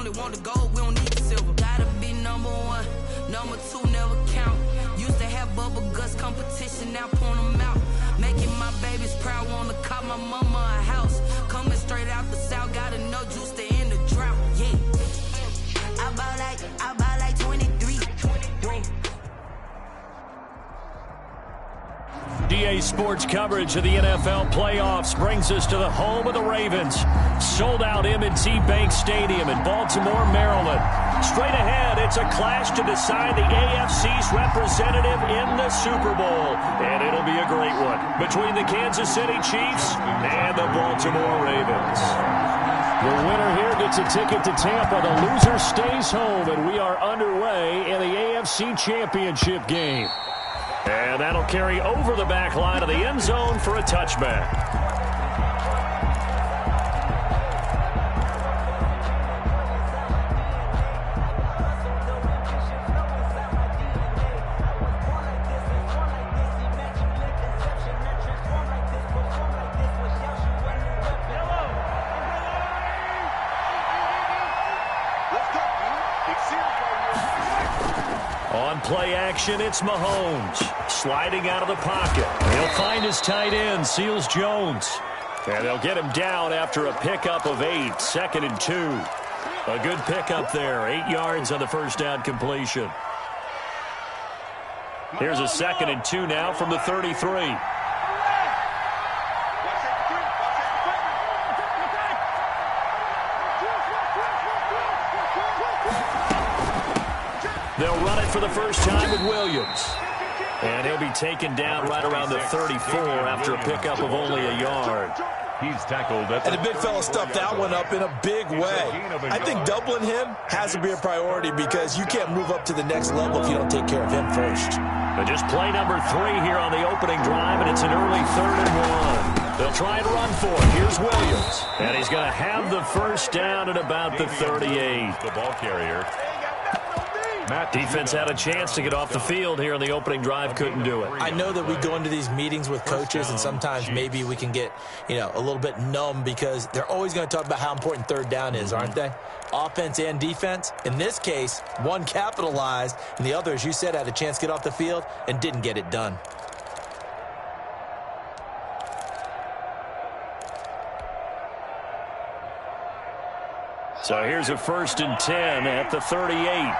only want the gold, we don't need the silver. Gotta be number one, number two never count. Used to have bubble guts competition, now point them out. Making my babies proud, wanna call my mama a house. Coming straight out the south, got enough juice to end the drought. Yeah, I bought like 23. Whoa. DA Sports coverage of the NFL playoffs brings us to the home of the Ravens. Sold out M&T Bank Stadium in Baltimore, Maryland. Straight ahead, it's a clash to decide the AFC's representative in the Super Bowl. And it'll be a great one between the Kansas City Chiefs and the Baltimore Ravens. The winner here gets a ticket to Tampa. The loser stays home, and we are underway in the AFC Championship game. And that'll carry over the back line of the end zone for a touchback. On play action, it's Mahomes. Sliding out of the pocket. He'll find his tight end, Seals Jones. And they'll get him down after a pickup of 8, 2nd and 2. A good pickup there, 8 yards on the first down completion. Here's a 2nd and 2 now from the 33. They'll run it for the first time with Williams. And he'll be taken down right around the 34 after a pickup of only a yard. He's tackled. And the big fella stuffed that one up in a big way. I think doubling him has to be a priority because you can't move up to the next level if you don't take care of him first. But just play number 3 here on the opening drive, and it's an early 3rd and 1. They'll try and run for it. Here's Williams. And he's going to have the first down at about the 38. The ball carrier. Defense had a chance to get off the field here in the opening drive, couldn't do it. I know that we go into these meetings with coaches, and sometimes maybe we can get, a little bit numb because they're always going to talk about how important 3rd down is, aren't they? Offense and defense. In this case, one capitalized, and the other, as you said, had a chance to get off the field and didn't get it done. So here's a 1st and 10 at the 38.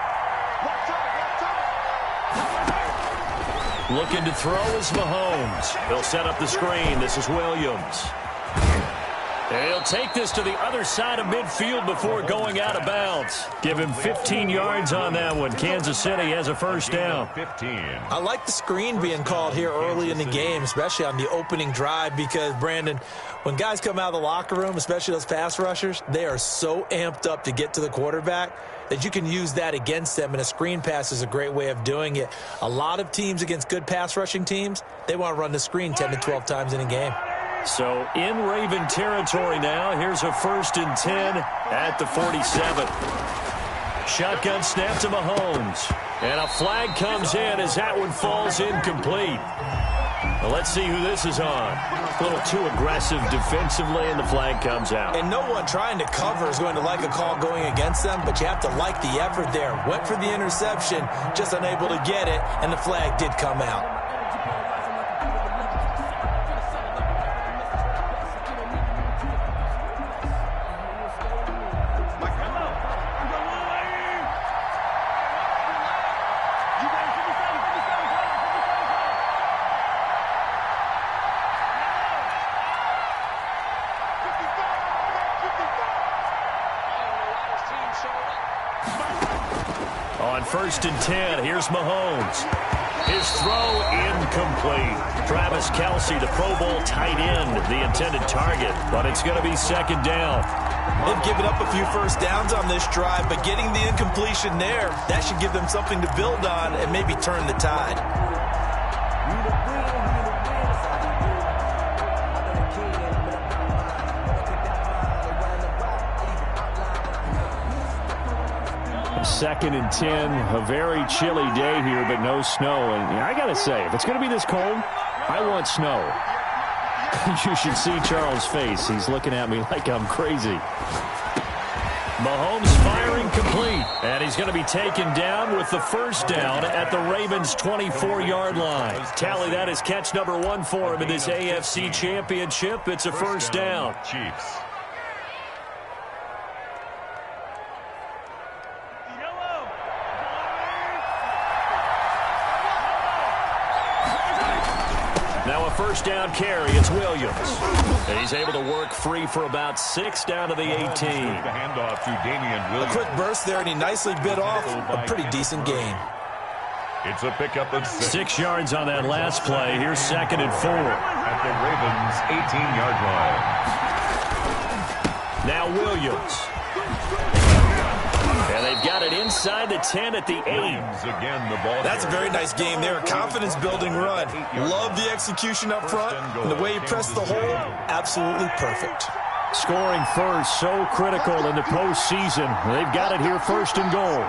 Looking to throw is Mahomes. He'll set up the screen. This is Williams. And he'll take this to the other side of midfield before going out of bounds. Give him 15 yards on that one. Kansas City has a first down. 15. I like the screen being called here early in the game, especially on the opening drive, because, Brandon, when guys come out of the locker room, especially those pass rushers, they are so amped up to get to the quarterback that you can use that against them, and a screen pass is a great way of doing it. A lot of teams against good pass rushing teams, they want to run the screen 10 to 12 times in a game. So in Raven territory now, here's a 1st and 10 at the 47. Shotgun snap to Mahomes. And a flag comes in as that one falls incomplete. Well, let's see who this is on. A little too aggressive defensively, and the flag comes out. And no one trying to cover is going to like a call going against them, but you have to like the effort there. Went for the interception, just unable to get it, and the flag did come out. On 1st and 10, here's Mahomes. His throw incomplete. Travis Kelce, the Pro Bowl tight end, the intended target, but it's going to be 2nd down. They've given up a few first downs on this drive, but getting the incompletion there, that should give them something to build on and maybe turn the tide. Second and 10, a very chilly day here, but no snow. And I got to say, if it's going to be this cold, I want snow. You should see Charles' face. He's looking at me like I'm crazy. Mahomes firing complete. And he's going to be taken down with the first down at the Ravens' 24-yard line. Tally, that is catch number 1 for him in this AFC Championship. It's a first down. Chiefs. Now a first down carry. It's Williams. And he's able to work free for about 6 down to the 18. The handoff to Damian A Williams. quick burst there, and he nicely bit off a pretty decent gain. It's a pickup of 6. 6 yards on that last play. Here's 2nd and 4. At the Ravens' 18-yard line. Now Williams. And they've got it inside the 10 at the 8. Again, the ball. That's a very nice game there. A confidence-building run. Love the execution up front. And the way he pressed the hole, absolutely perfect. Scoring first, so critical in the postseason. They've got it here, 1st and goal.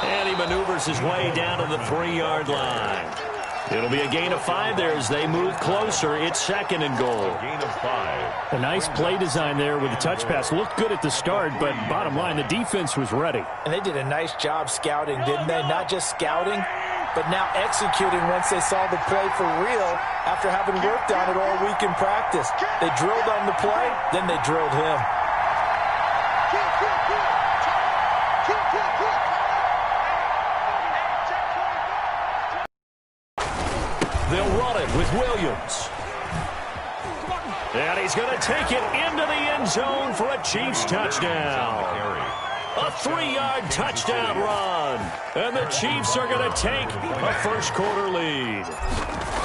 And he maneuvers his way down to the 3-yard line. It'll be a gain of 5 there as they move closer. It's 2nd and goal. Gain of 5. A nice play design there with the touch pass. Looked good at the start, but bottom line, the defense was ready. And they did a nice job scouting, didn't they? Not just scouting, but now executing once they saw the play for real after having worked on it all week in practice. They drilled on the play, then they drilled him. They'll run it with Williams. And he's going to take it into the end zone for a Chiefs touchdown. A 3-yard touchdown run. And the Chiefs are going to take a first-quarter lead.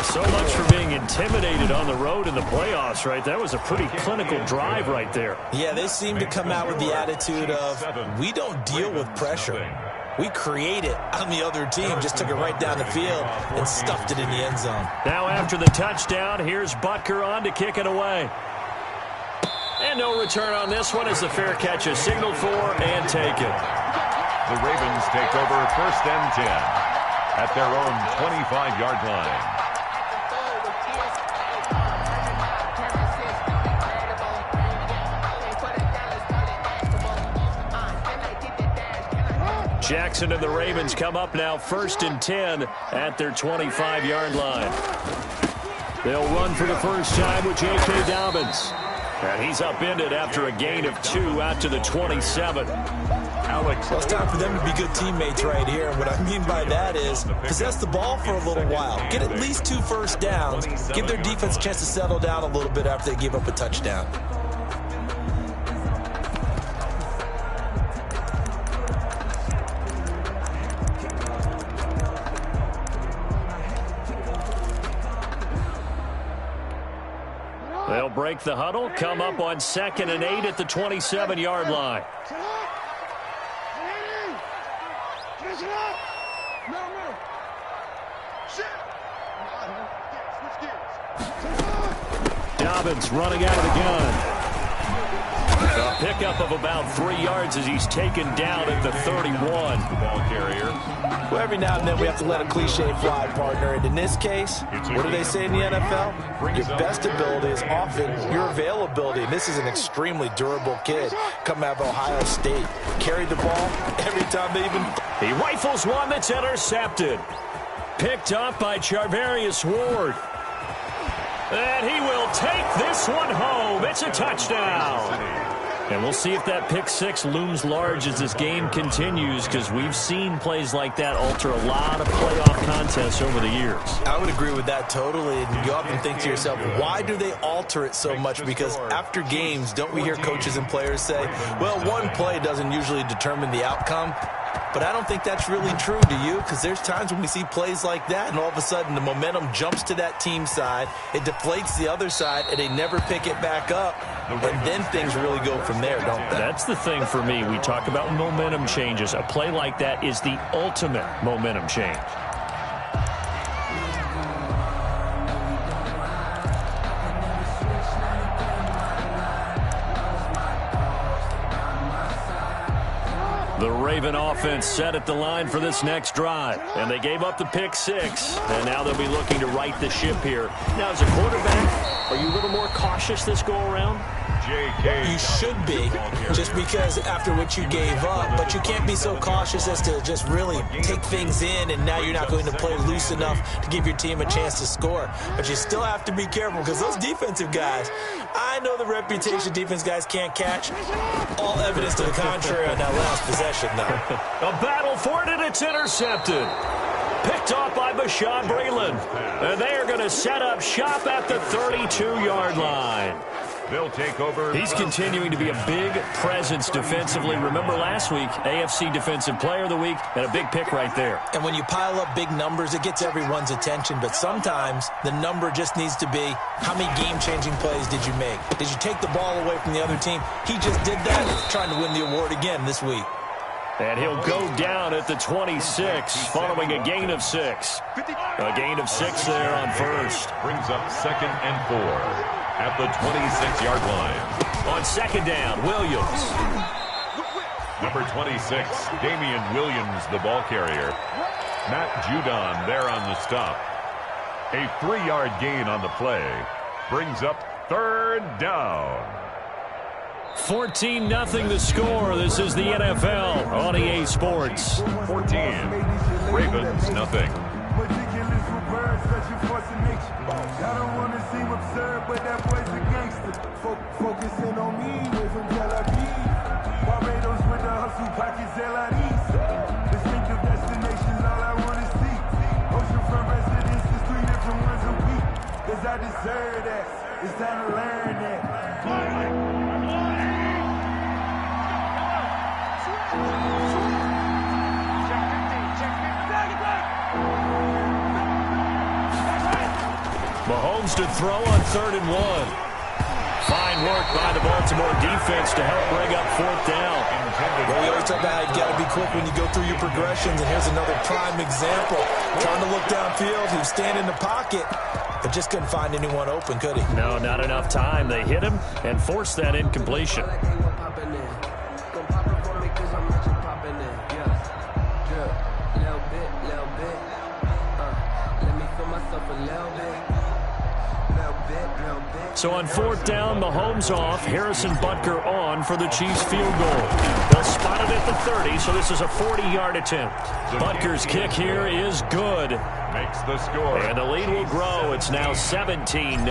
So much for being intimidated on the road in the playoffs, right? That was a pretty clinical drive right there. Yeah, they seem to come out with the attitude of, we don't deal with pressure. We create it on the other team, just took it right down the field and stuffed it in the end zone. Now after the touchdown, here's Butker on to kick it away. And no return on this one as the fair catch is signaled for and taken. The Ravens take over 1st and 10 at their own 25-yard line. Jackson and the Ravens come up now 1st and 10 at their 25-yard line. They'll run for the first time with J.K. Dobbins. And he's upended after a gain of 2 out to the 27. Well, it's time for them to be good teammates right here. And what I mean by that is possess the ball for a little while. Get at least 2 first downs. Give their defense a chance to settle down a little bit after they give up a touchdown. They'll break the huddle, come up on 2nd and 8 at the 27-yard line. Dobbins running out of the gun. A pickup of about 3 yards as he's taken down at the 31. The ball carrier. Well, every now and then we have to let a cliche fly, partner. And in this case, what do they say in the NFL? Your best ability is often your availability. And this is an extremely durable kid coming out of Ohio State. Carried the ball every time they even... He rifles one that's intercepted. Picked up by Charvarius Ward. And he will take this one home. It's a touchdown. And we'll see if that pick 6 looms large as this game continues, because we've seen plays like that alter a lot of playoff contests over the years. I would agree with that totally. And you often think to yourself, why do they alter it so much? Because after games, don't we hear coaches and players say, well, one play doesn't usually determine the outcome? But I don't think that's really true, do you? Because there's times when we see plays like that, and all of a sudden the momentum jumps to that team side, it deflates the other side, and they never pick it back up. And then things really go from there, don't they? That's the thing for me. We talk about momentum changes. A play like that is the ultimate momentum change. The Raven offense set at the line for this next drive. And they gave up the pick 6. And now they'll be looking to right the ship here. Now as a quarterback, Are you a little more cautious this go-around? You should be, just because after what you gave up, but you can't be so cautious as to just really take things in, and now you're not going to play loose enough to give your team a chance to score. But you still have to be careful, because those defensive guys, I know the reputation defense guys can't catch. All evidence to the contrary on that last possession, though. A battle for it, and it's intercepted. Picked off by Bashaud Breeland. And they are going to set up shop at the 32-yard line. They'll take over. He's continuing to be a big presence defensively. Remember last week, AFC Defensive Player of the Week, and a big pick right there. And when you pile up big numbers, it gets everyone's attention. But sometimes the number just needs to be, how many game-changing plays did you make? Did you take the ball away from the other team? He just did that, trying to win the award again this week. And he'll go down at the 26, following a gain of 6. A gain of 6 there on first. Brings up 2nd and 4 at the 26-yard line. On 2nd down, Williams. Number 26, Damian Williams, the ball carrier. Matt Judon there on the stop. A 3-yard gain on the play. Brings up 3rd down. 14-0 the score. This is the NFL on EA Sports. 14. Ravens, nothing. I don't want to seem absurd, but that boy's a gangster. Focusing on me, way from Tel Aviv. Barbados with the hustle, pockets LIDs. Distinctive destinations, all I want to see. Oceanfront residences, 3 different ones a week. Cause I deserve that. It's time to learn that. Mahomes to throw on 3rd and 1. Fine work by the Baltimore defense to help bring up 4th down. Well, we always talk about how you got to be quick when you go through your progressions, and here's another prime example. Trying to look downfield, he was standing in the pocket, but just couldn't find anyone open, could he? No, not enough time. They hit him and forced that incompletion. So on 4th down, Mahomes off, Harrison Butker on for the Chiefs field goal. They'll spot it at the 30, so this is a 40-yard attempt. Butker's kick here is good. Makes the score. And the lead will grow. It's now 17-0.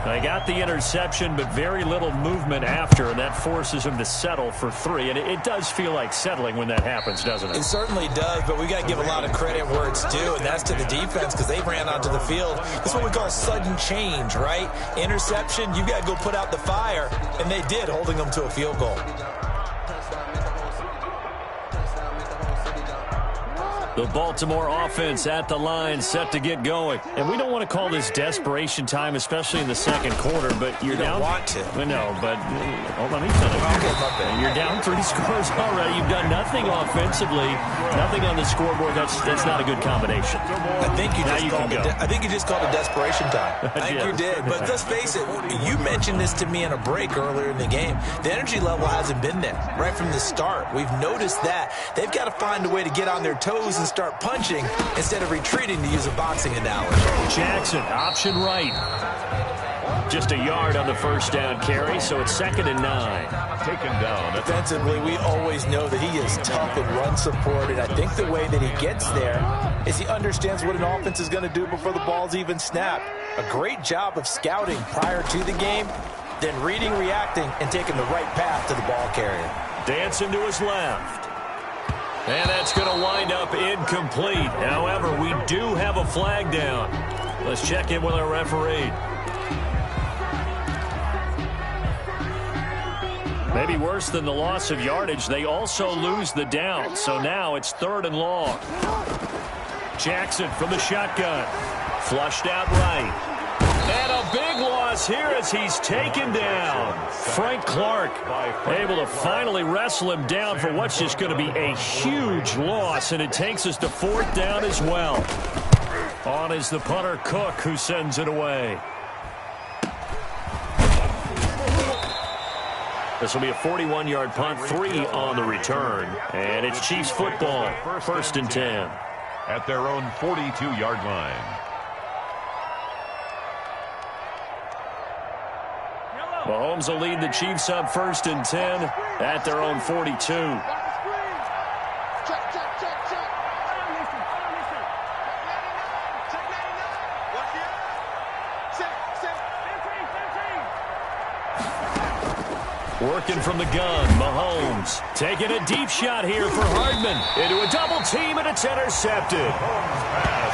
They got the interception, but very little movement after, and that forces him to settle for 3. And it does feel like settling when that happens, doesn't it? It certainly does, but we got to give a lot of credit where it's due, and that's to the defense, because they ran onto the field. That's what we call sudden change, right? Interception, you got to go put out the fire, and they did, holding them to a field goal. The Baltimore offense at the line, set to get going. And we don't want to call this desperation time, especially in the 2nd quarter, but you're down. You don't want to. No, but let me finish. Okay, you're down 3 scores already. You've done nothing offensively, nothing on the scoreboard. That's not a good combination. I think you just called it desperation time. I think you did. But let's face it, you mentioned this to me in a break earlier in the game. The energy level hasn't been there right from the start. We've noticed that. They've got to find a way to get on their toes and start punching instead of retreating, to use a boxing analogy. Jackson, option right. Just a yard on the 1st down carry, so it's 2nd and 9. Taken down. Defensively, we always know that he is tough and run support, and I think the way that he gets there is he understands what an offense is going to do before the ball's even snapped. A great job of scouting prior to the game, then reading, reacting, and taking the right path to the ball carrier. Dancing to his left. And that's going to wind up incomplete. However, we do have a flag down. Let's check in with our referee. Maybe worse than the loss of yardage, they also lose the down. So now it's 3rd and long. Jackson from the shotgun. Flushed out right. And a big loss here as he's taken down. Frank Clark able to finally wrestle him down for what's just going to be a huge loss, and it takes us to 4th down as well. On is the punter Cook, who sends it away. This will be a 41-yard punt, 3 on the return, and it's Chiefs football, 1st and 10. At their own 42-yard line. Mahomes will lead the Chiefs up 1st and 10 at their own 42. Working from the gun, Mahomes taking a deep shot here for Hardman. Into a double team, and it's intercepted.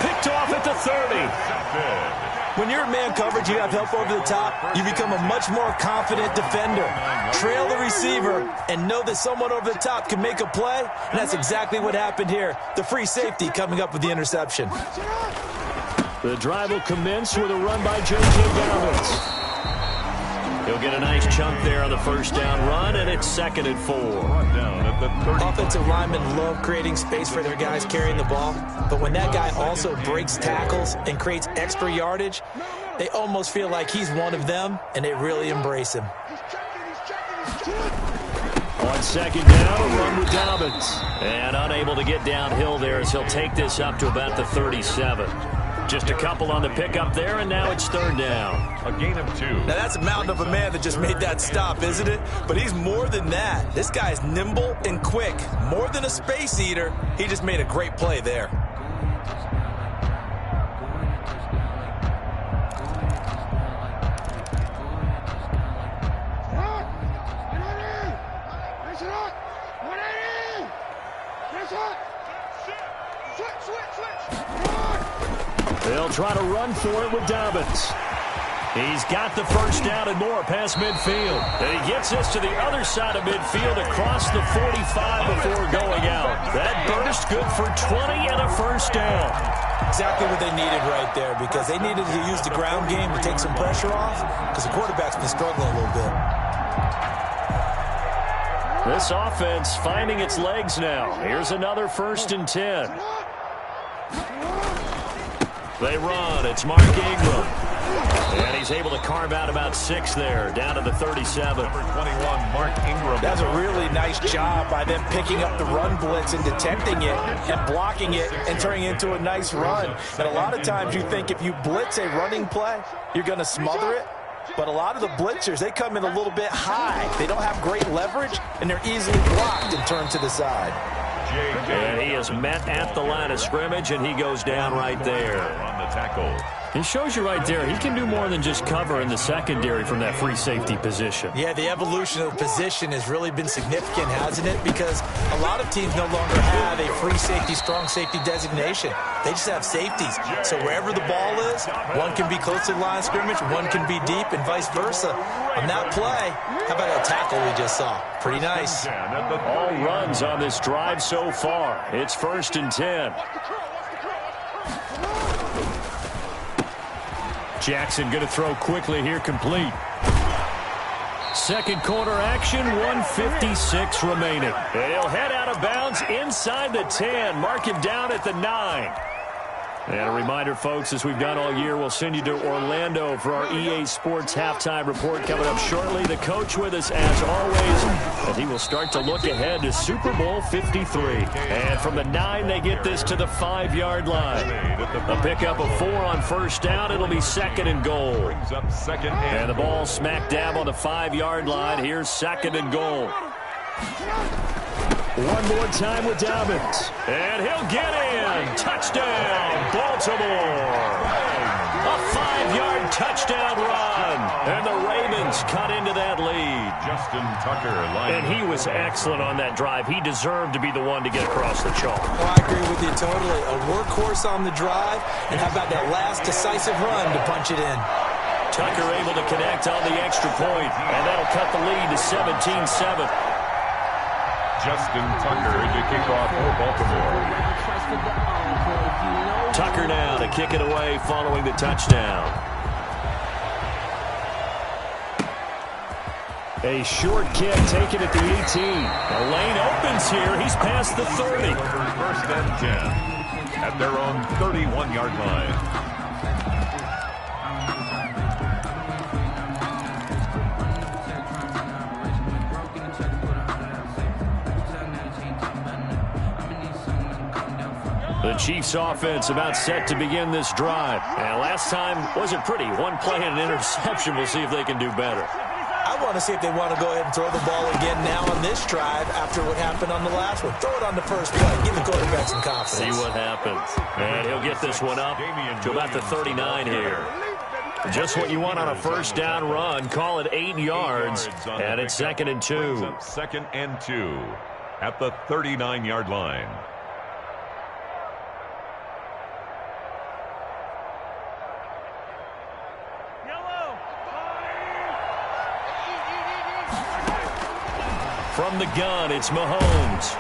Picked off at the 30. When you're in man coverage, you have help over the top, you become a much more confident defender. Trail the receiver and know that someone over the top can make a play, and that's exactly what happened here. The free safety coming up with the interception. The drive will commence with a run by J.J. Dobbins. He'll get a nice chunk there on the first down run, and it's 2nd and 4. Offensive linemen love creating space for their guys carrying the ball, but when that guy also breaks tackles and creates extra yardage, they almost feel like he's one of them, and they really embrace him. On 2nd down, a run with Dobbins. And unable to get downhill there as he'll take this up to about the 37. Just a couple on the pickup there, and now it's 3rd down. A gain of 2. Now, that's a mountain of a man that just made that stop, isn't it? But he's more than that. This guy's nimble and quick. More than a space eater, he just made a great play there. They'll try to run for it with Dobbins. He's got the first down and more past midfield. And he gets us to the other side of midfield across the 45 before going out. That burst good for 20 and a first down. Exactly what they needed right there, because they needed to use the ground game to take some pressure off, because the quarterback's been struggling a little bit. This offense finding its legs now. Here's another 1st and 10. They run. It's Mark Ingram. And he's able to carve out about 6 there, down to the 37. Number 21, Mark Ingram. That's a really nice job by them picking up the run blitz and detecting it and blocking it and turning it into a nice run. And a lot of times you think if you blitz a running play, you're going to smother it. But a lot of the blitzers, they come in a little bit high. They don't have great leverage, and they're easily blocked and turned to the side. And he is met at the line of scrimmage, and he goes down right there. On the tackle. He shows you right there, he can do more than just cover in the secondary from that free safety position. Yeah, the evolution of the position has really been significant, hasn't it? Because a lot of teams no longer have a free safety, strong safety designation. They just have safeties. So wherever the ball is, one can be close to the line of scrimmage, one can be deep, and vice versa. On that play, how about that tackle we just saw? Pretty nice. All runs on this drive so far. It's 1st and 10. Jackson going to throw quickly here, complete. Second quarter action, 1:56 remaining. And he'll head out of bounds inside the 10. Mark him down at the 9. And a reminder, folks, as we've done all year, we'll send you to Orlando for our EA Sports halftime report coming up shortly. The coach with us, as always, and he will start to look ahead to Super Bowl 53. And from the 9, they get this to the 5-yard line. A pickup of 4 on first down. It'll be 2nd and goal. And the ball smack dab on the 5-yard line. Here's 2nd and goal. One more time with Dobbins. And he'll get in. Touchdown, Baltimore. A 5-yard touchdown run. And the Ravens cut into that lead. Justin Tucker. And he was excellent on that drive. He deserved to be the one to get across the chalk. Oh, I agree with you totally. A workhorse on the drive. And how about that last decisive run to punch it in? Tucker able to connect on the extra point. And that'll cut the lead to 17-7. Justin Tucker to kick off for Baltimore. Tucker now to kick it away following the touchdown. A short kick taken at the 18. A lane opens here. He's past the 30. 1st and 10 at their own 31-yard line. The Chiefs offense about set to begin this drive. And last time wasn't pretty. One play and an interception. We'll see if they can do better. I want to see if they want to go ahead and throw the ball again now on this drive after what happened on the last one. Throw it on the first play. Give the quarterback some confidence. See what happens. And he'll get this one up to about the 39 here. Just what you want on a first down run. Call it 8 yards, and it's 2nd and 2. 2nd and 2 at the 39-yard line. From the gun, it's Mahomes.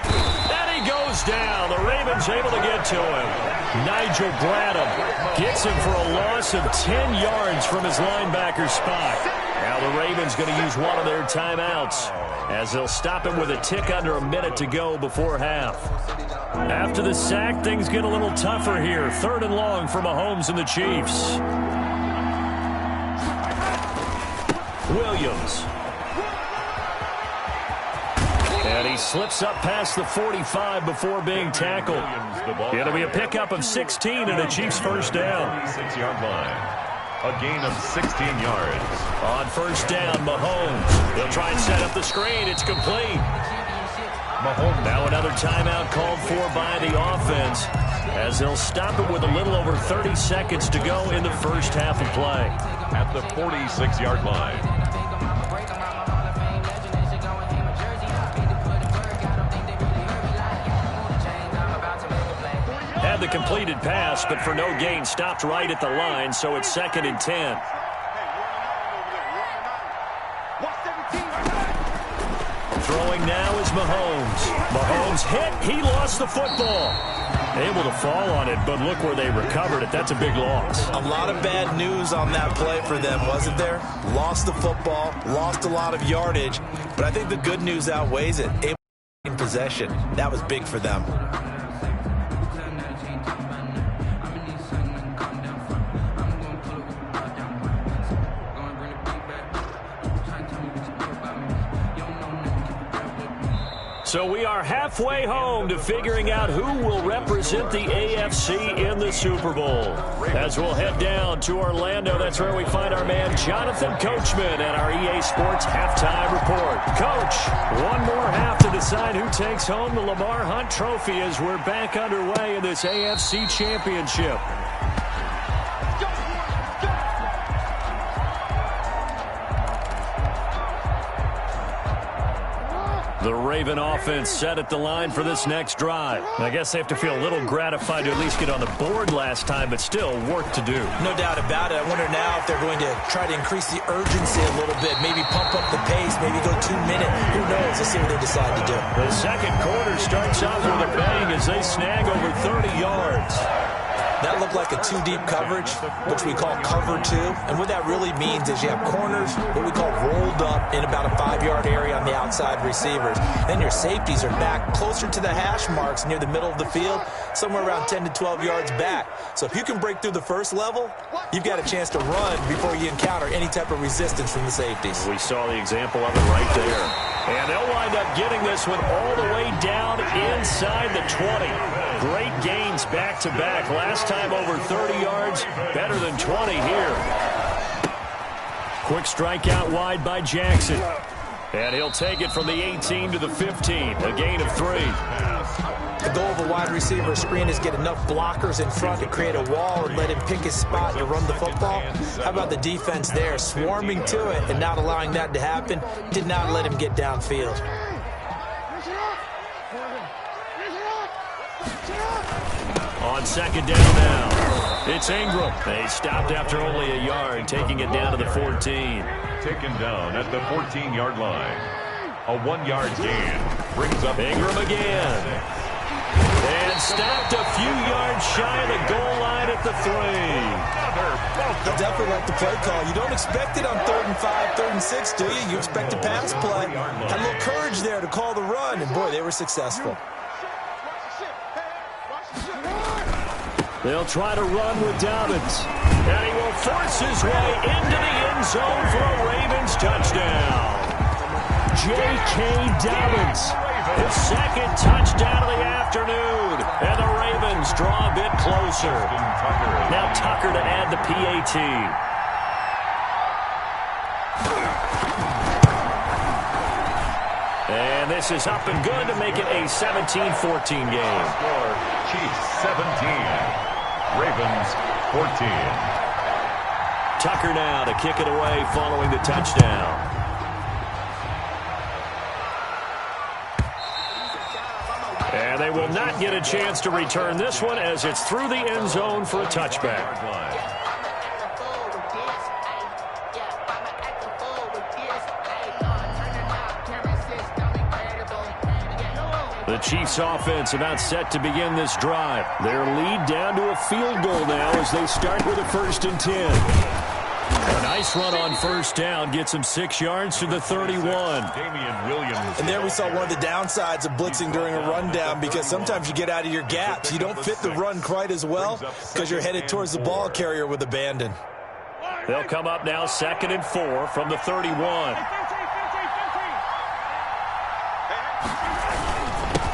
And he goes down. The Ravens able to get to him. Nigel Bradham gets him for a loss of 10 yards from his linebacker spot. Now the Ravens going to use one of their timeouts as they'll stop him with a tick under a minute to go before half. After the sack, things get a little tougher here. 3rd and long for Mahomes and the Chiefs. Williams. And he slips up past the 45 before being tackled. It'll be a pickup of 16 and a Chiefs first down. 6-yard line. A gain of 16 yards. On first down, Mahomes. They'll try and set up the screen. It's complete. Mahomes. Now another timeout called for by the offense as they'll stop it with a little over 30 seconds to go in the first half of play. At the 46-yard line. Had the completed pass, but for no gain, stopped right at the line, so it's 2nd and 10. Throwing now is Mahomes. Mahomes hit. He lost the football. Able to fall on it, but look where they recovered it. That's a big loss. A lot of bad news on that play for them, wasn't there? Lost the football, lost a lot of yardage, but I think the good news outweighs it. Able to gain possession. That was big for them. So we are halfway home to figuring out who will represent the AFC in the Super Bowl. As we'll head down to Orlando, that's where we find our man Jonathan Coachman and our EA Sports Halftime Report. Coach, one more half to decide who takes home the Lamar Hunt Trophy as we're back underway in this AFC Championship. The Raven offense set at the line for this next drive. I guess they have to feel a little gratified to at least get on the board last time, but still work to do. No doubt about it. I wonder now if they're going to try to increase the urgency a little bit, maybe pump up the pace, maybe go 2-minute. Who knows? Let's see what they decide to do. The second quarter starts off with a bang as they snag over 30 yards. That looked like a 2-deep coverage, which we call cover 2. And what that really means is you have corners, what we call rolled up in about a 5-yard area on the outside receivers. Then your safeties are back closer to the hash marks near the middle of the field, somewhere around 10 to 12 yards back. So if you can break through the first level, you've got a chance to run before you encounter any type of resistance from the safeties. We saw the example of it right there. And they'll wind up getting this one all the way down inside the 20. Great gains back-to-back. Last time over 30 yards, better than 20 here. Quick strike out wide by Jackson. And he'll take it from the 18 to the 15, a gain of 3. The goal of a wide receiver screen is get enough blockers in front to create a wall and let him pick his spot to run the football. How about the defense there, swarming to it and not allowing that to happen? Did not let him get downfield. On second down now, it's Ingram. They stopped after only a yard, taking it down to the 14. Taken down at the 14-yard line. A 1-yard gain brings up Ingram again. And stopped a few yards shy of the goal line at the 3. I definitely like the play call. You don't expect it on 3rd and 5, 3rd and 6, do you? You expect a pass play. Had a little courage there to call the run, and boy, they were successful. They'll try to run with Dobbins. And he will force his way into the end zone for a Ravens touchdown. J.K. Dobbins, his second touchdown of the afternoon. And the Ravens draw a bit closer. Now Tucker to add the PAT. And this is up and good to make it a 17-14 game. Score, Chiefs 17, Ravens 14. Tucker now to kick it away following the touchdown. And they will not get a chance to return this one as it's through the end zone for a touchback. The Chiefs offense about set to begin this drive. Their lead down to a field goal now as they start with a 1st and 10. A nice run on first down gets him 6 yards to the 31. Damian Williams. And there we saw one of the downsides of blitzing during a rundown, because sometimes you get out of your gaps. You don't fit the run quite as well because you're headed towards the ball carrier with abandon. They'll come up now 2nd and 4 from the 31.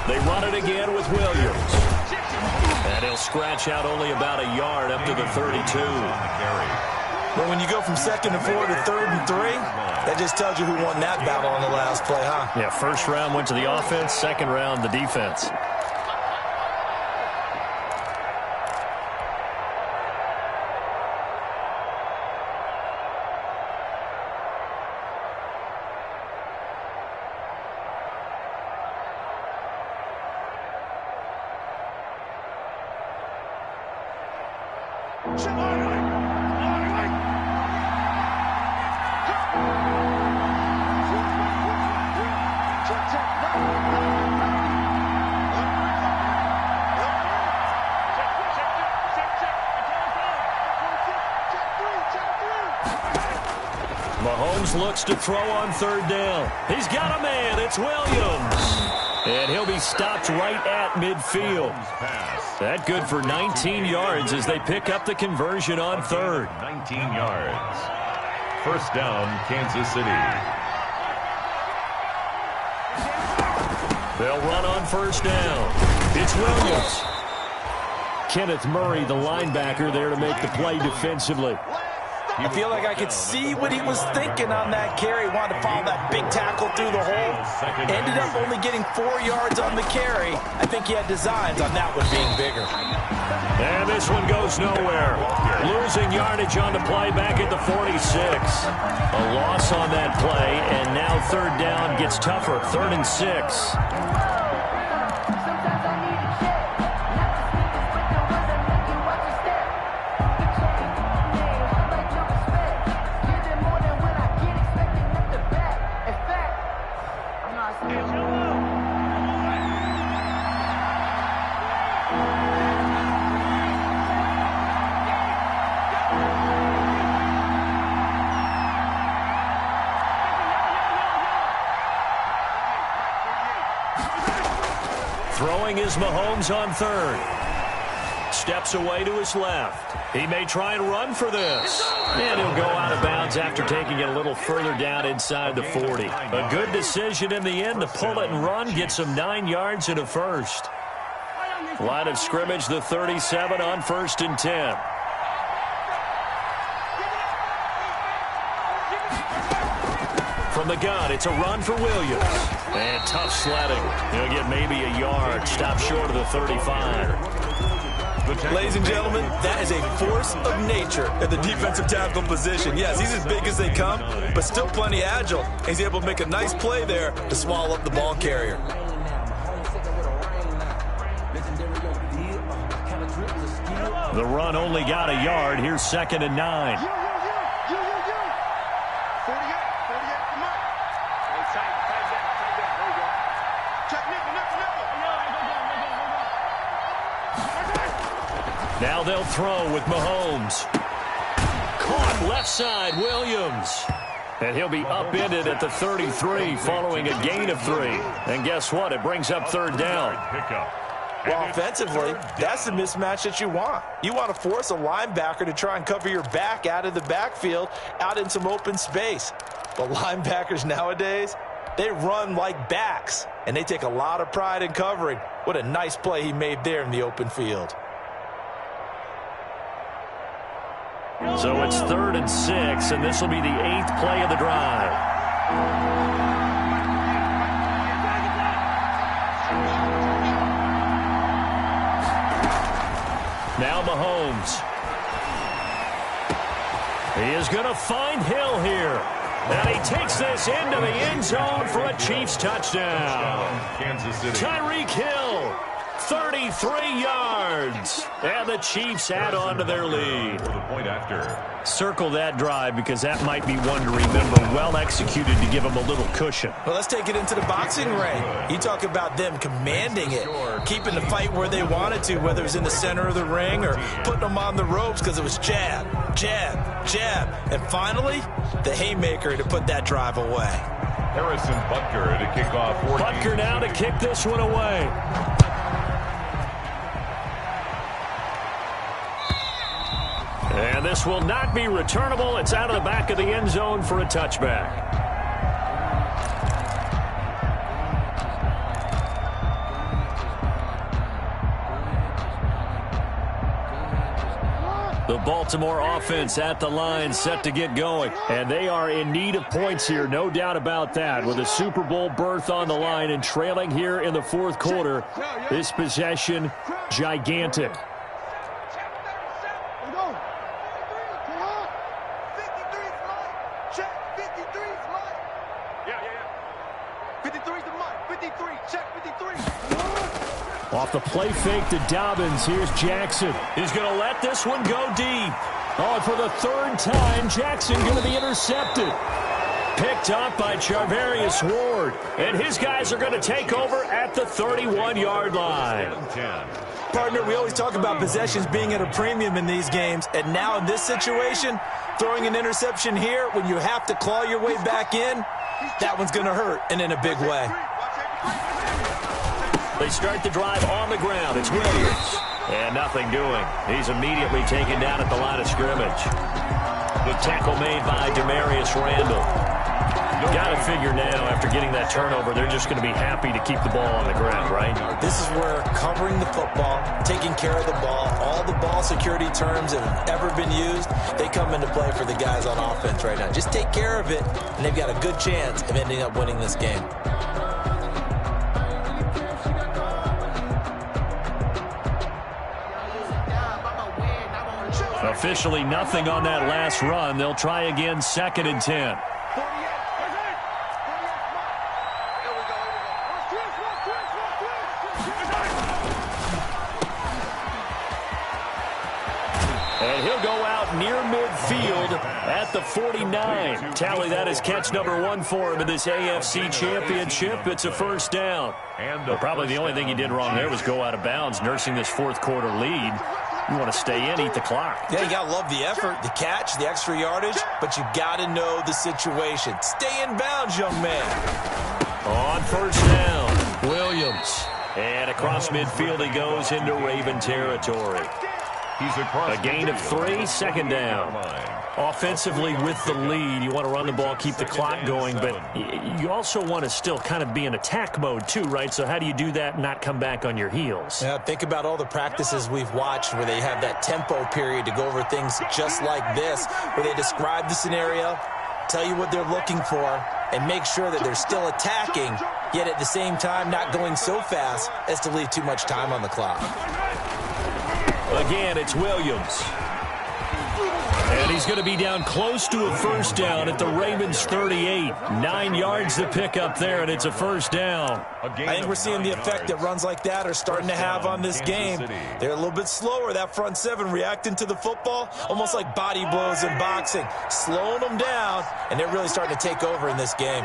They run it again with Williams. And he'll scratch out only about a yard up to the 32. But when you go from 2nd and 4 to 3rd and 3, that just tells you who won that battle on the last play, huh? Yeah, first round went to the offense, second round the defense. Mahomes looks to throw on 3rd down. He's got a man. It's Williams. And he'll be stopped right at midfield. That good for 19 yards as they pick up the conversion on 3rd. 19 yards. First down, Kansas City. They'll run on first down. It's Williams. Kenneth Murray, the linebacker, there to make the play defensively. I feel like I could see what he was thinking on that carry. Wanted to follow that big tackle through the hole. Ended up only getting 4 yards on the carry. I think he had designs on that one being bigger. And this one goes nowhere. Losing yardage on the play back at the 46. A loss on that play, and now 3rd down gets tougher. 3rd and 6. Throwing is Mahomes on 3rd. Steps away to his left. He may try and run for this. And he'll go out of bounds after taking it a little further down inside the 40. A good decision in the end to pull it and run. Gets him 9 yards and a first. Line of scrimmage, the 37 on 1st and 10. From the gun, it's a run for Williams. And tough sledding. He'll get maybe a yard. Stop short of the 35. Ladies and gentlemen, that is a force of nature at the defensive tackle position. Yes, he's as big as they come, but still plenty agile. He's able to make a nice play there to swallow up the ball carrier. The run only got a yard. Here's 2nd and 9. Now they'll throw with Mahomes. Caught left side, Williams. And he'll be upended at the 33 following a gain of 3. And guess what? It brings up 3rd down. Well, offensively, that's the mismatch that you want. You want to force a linebacker to try and cover your back out of the backfield, out in some open space. But linebackers nowadays, they run like backs, and they take a lot of pride in covering. What a nice play he made there in the open field. So it's 3rd and 6, and this will be the 8th play of the drive. Now Mahomes. He is going to find Hill here. And he takes this into the end zone for a Chiefs touchdown. Kansas City. Tyreek Hill, 33 yards. And the Chiefs add on to their lead. For the point after. Circle that drive because that might be one to remember. Well executed to give them a little cushion. Well, let's take it into the boxing ring. You talk about them commanding it, keeping the fight where they wanted to, whether it was in the center of the ring or putting them on the ropes because it was jab, jab, jab. And finally, the haymaker to put that drive away. Harrison Butker to kick off. Butker now to kick this one away. And this will not be returnable. It's out of the back of the end zone for a touchback. The Baltimore offense at the line, set to get going. And they are in need of points here, no doubt about that. With a Super Bowl berth on the line and trailing here in the fourth quarter, this possession, gigantic. Off the play fake to Dobbins. Here's Jackson. He's going to let this one go deep. Oh, and for the third time, Jackson going to be intercepted. Picked up by Charvarius Ward. And his guys are going to take over at the 31-yard line. Partner, we always talk about possessions being at a premium in these games. And now in this situation, throwing an interception here when you have to claw your way back in, that one's going to hurt, and in a big way. They start the drive on the ground. It's Williams. And nothing doing. He's immediately taken down at the line of scrimmage. The tackle made by Demarius Randall. You got to figure now, after getting that turnover, they're just going to be happy to keep the ball on the ground, right? This is where covering the football, taking care of the ball, all the ball security terms that have ever been used, they come into play for the guys on offense right now. Just take care of it, and they've got a good chance of ending up winning this game. Officially nothing on that last run. They'll try again, 2nd and 10. And he'll go out near midfield at the 49. Tally that as catch number 1 for him in this AFC Championship. It's a first down. But probably the only thing he did wrong there was go out of bounds, nursing this fourth quarter lead. You want to stay in, eat the clock. Yeah, you got to love the effort, the catch, the extra yardage, but you got to know the situation. Stay in bounds, young man. On first down, Williams. And across midfield he goes into Raven territory. He's across a gain of 3, 2nd down. Offensively with the lead, you want to run the ball, keep the clock going, but you also want to still kind of be in attack mode too, right? So how do you do that and not come back on your heels? Yeah, think about all the practices we've watched where they have that tempo period to go over things just like this, where they describe the scenario, tell you what they're looking for, and make sure that they're still attacking, yet at the same time not going so fast as to leave too much time on the clock. Again, it's Williams. And he's going to be down close to a first down at the Ravens 38. 9 yards to pick up there, and it's a first down. I think we're seeing the effect that runs like that are starting to have on this game. They're a little bit slower, that front seven, reacting to the football, almost like body blows in boxing, slowing them down, and they're really starting to take over in this game.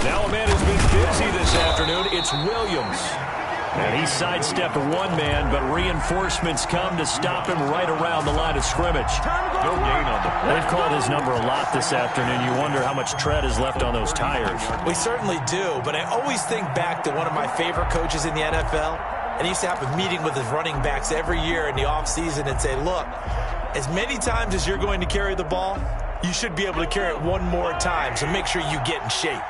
Now a man who's been busy this afternoon, it's Williams. And he sidestepped one man, but reinforcements come to stop him right around the line of scrimmage. No gain on the play. They've called his number a lot this afternoon. You wonder how much tread is left on those tires. We certainly do, but I always think back to one of my favorite coaches in the NFL, and he used to have a meeting with his running backs every year in the offseason and say, look, as many times as you're going to carry the ball, you should be able to carry it one more time, so make sure you get in shape.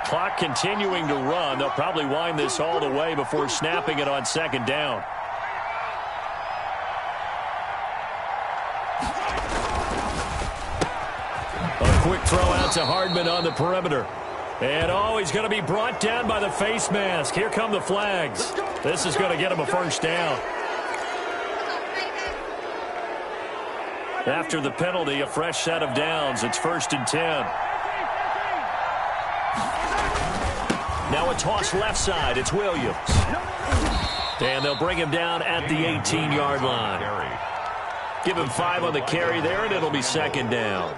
Clock continuing to run. They'll probably wind this all the way before snapping it on 2nd down. A quick throw out to Hardman on the perimeter. And, he's going to be brought down by the face mask. Here come the flags. This is going to get him a first down. After the penalty, a fresh set of downs. It's 1st and 10. Now a toss left side. It's Williams. And they'll bring him down at the 18-yard line. Give him 5 on the carry there, and it'll be 2nd down.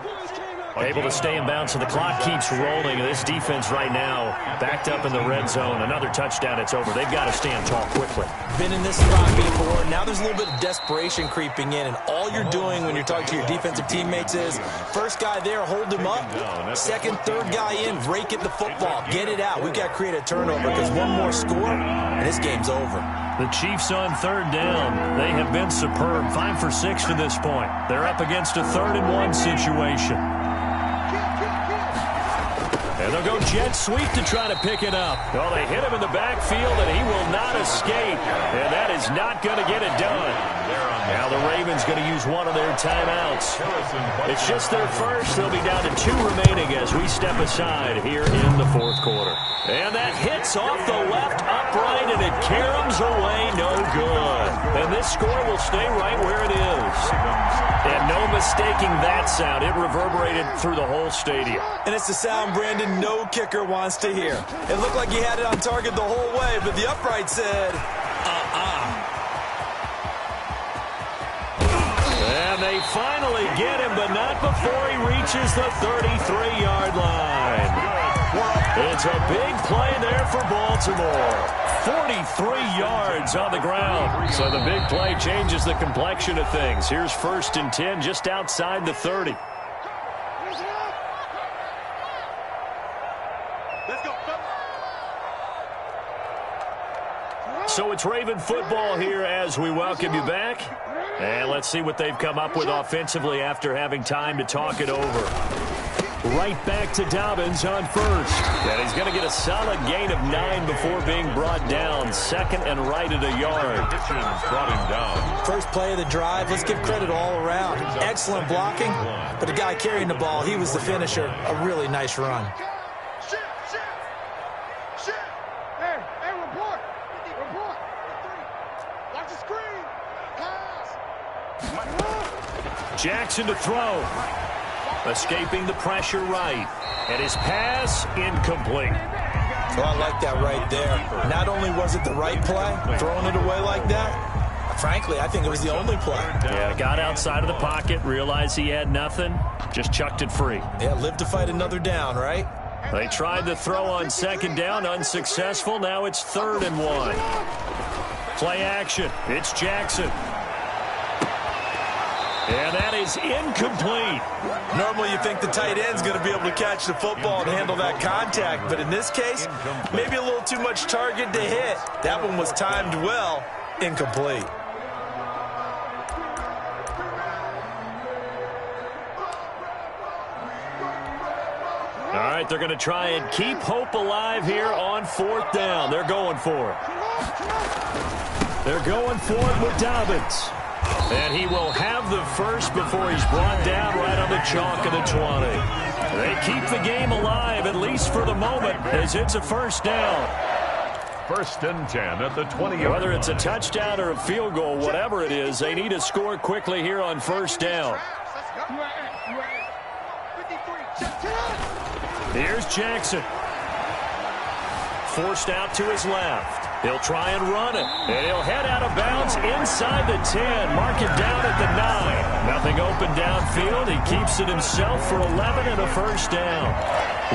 Able to stay in bounds, so the clock keeps rolling. This defense right now backed up in the red zone. Another touchdown, it's over. They've got to stand tall quickly. Been in this spot before. Now there's a little bit of desperation creeping in, and all you're doing when you're talking to your defensive teammates is first guy there, hold him up. Second, third guy in, rake at the football. Get it out. We've got to create a turnover because one more score, and this game's over. The Chiefs on 3rd down. They have been superb. 5 for 6 to this point. They're up against a 3rd and 1 situation. And they'll go jet sweep to try to pick it up. Well, they hit him in the backfield, and he will not escape. And that is not going to get it done. Now the Ravens going to use one of their timeouts. It's just their first. They'll be down to 2 remaining as we step aside here in the 4th quarter. And that hits off the left upright, and it caroms away. No good. And this score will stay right where it is. And no mistaking that sound. It reverberated through the whole stadium. And it's the sound, Brandon, no kicker wants to hear. It looked like he had it on target the whole way, but the upright said, And they finally get him, but not before he reaches the 33-yard line. It's a big play there for Baltimore. 43 yards on the ground. So the big play changes the complexion of things. Here's 1st and 10 just outside the 30. So it's Raven football here as we welcome you back. And let's see what they've come up with offensively after having time to talk it over. Right back to Dobbins on 1st. And he's going to get a solid gain of 9 before being brought down. 2nd and right at a yard. Brought him down. First play of the drive, let's give credit all around. Excellent blocking, but the guy carrying the ball, he was the finisher. A really nice run. Jackson to throw. Escaping the pressure right. And his pass incomplete. Well, I like that right there. Not only was it the right play, throwing it away like that, frankly, I think it was the only play. Yeah, got outside of the pocket, realized he had nothing, just chucked it free. Yeah, live to fight another down, right? They tried the throw on 2nd down, unsuccessful. Now it's 3rd and 1. Play action. It's Jackson. And that is incomplete. Normally you think the tight end's going to be able to catch the football and handle that contact, but in this case, maybe a little too much target to hit. That one was timed well. Incomplete. All right, they're going to try and keep hope alive here on 4th down. They're going for it. They're going for it with Dobbins. And he will have the first before he's brought down right on the chalk of the 20. They keep the game alive, at least for the moment, as it's a 1st down. 1st and 10 at the 20. Whether it's a touchdown or a field goal, whatever it is, they need to score quickly here on 1st down. Here's Jackson. Forced out to his left. He'll try and run it. And he'll head out of bounds inside the 10. Mark it down at the 9. Nothing open downfield. He keeps it himself for 11 and a 1st down.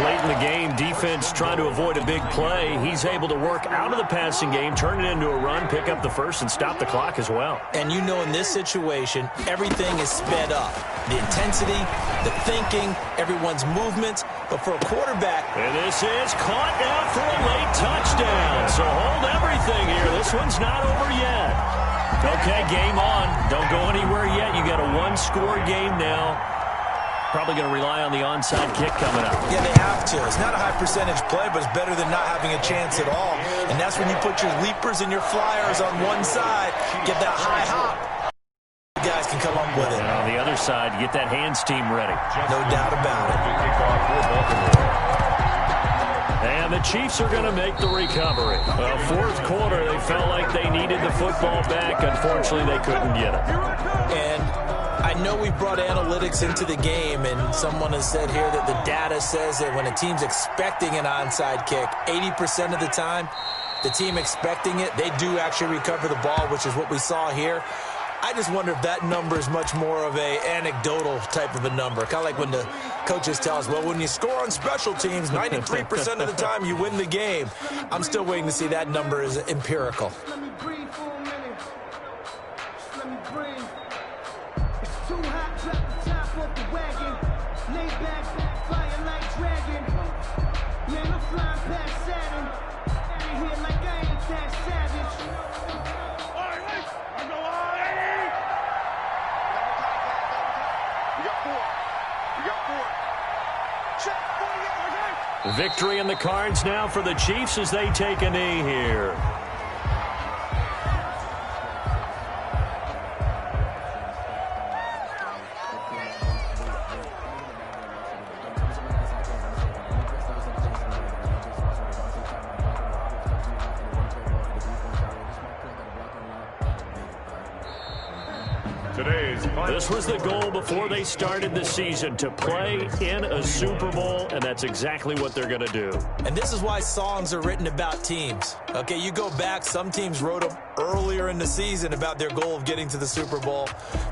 Late in the game, defense trying to avoid a big play. He's able to work out of the passing game, turn it into a run, pick up the first, and stop the clock as well. And you know in this situation, everything is sped up. The intensity, the thinking, everyone's movements. But for a quarterback... And this is caught now for a late touchdown. So hold everything here. This one's not over yet. Okay, game on. Don't go anywhere yet. You got a 1-score game now. Probably going to rely on the onside kick coming up. Yeah, they have to. It's not a high percentage play, but it's better than not having a chance at all. And that's when you put your leapers and your flyers on one side, get that high hop. You guys can come up with it. And on the other side, you get that hands team ready. No doubt about it. And the Chiefs are going to make the recovery. Well, fourth quarter, they felt like they needed the football back. Unfortunately, they couldn't get it. And I know we brought analytics into the game, and someone has said here that the data says that when a team's expecting an onside kick, 80% of the time, the team expecting it, they do actually recover the ball, which is what we saw here. I just wonder if that number is much more of a anecdotal type of a number. Kind of like when the coaches tell us, well, when you score on special teams, 93% of the time you win the game. I'm still waiting to see that number is empirical. Let me breathe for a minute. Just let me breathe. It's too hot, drop the top off the wagon. Lay back, fire like dragon. Man, I'm flying past Saturn. Out of here like I ain't that savage. Victory in the cards now for the Chiefs as they take a knee here. This was the goal before they started the season, to play in a Super Bowl, and that's exactly what they're going to do. And this is why songs are written about teams. Okay, you go back, some teams wrote them earlier in the season about their goal of getting to the Super Bowl.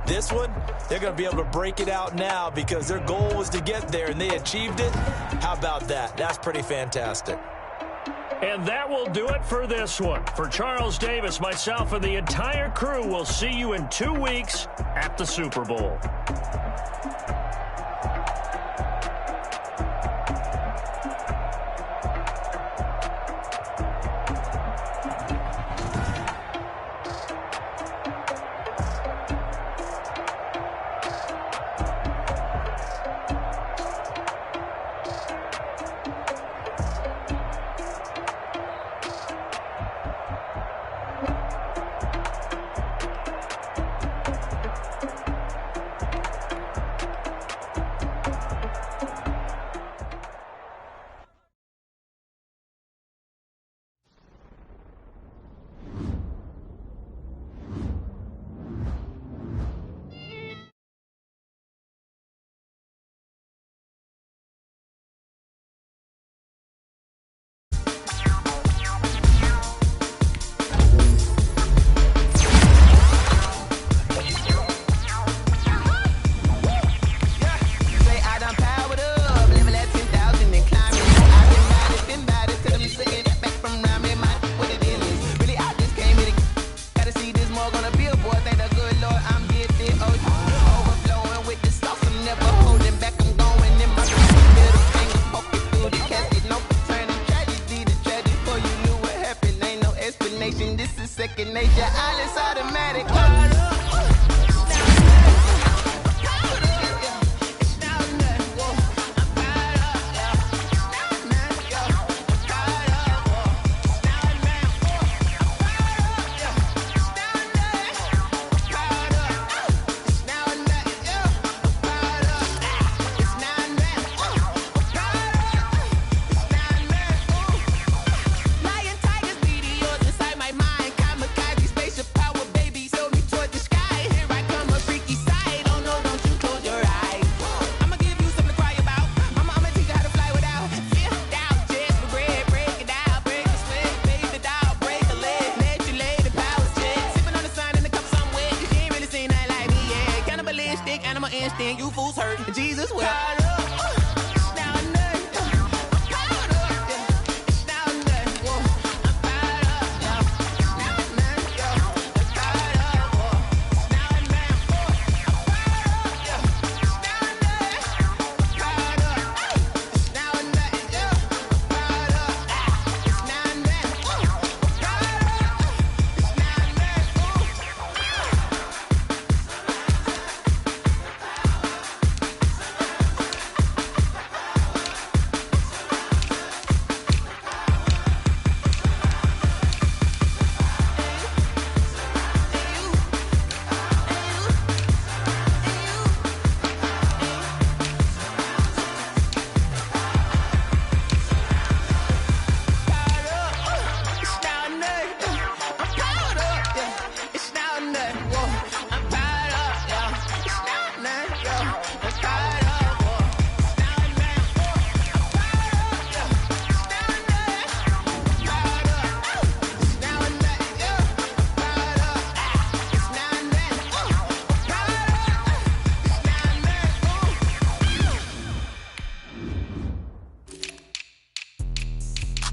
This one, they're going to be able to break it out now because their goal was to get there, and they achieved it. How about that? That's pretty fantastic. And that will do it for this one. For Charles Davis, myself, and the entire crew, we'll see you in 2 weeks at the Super Bowl.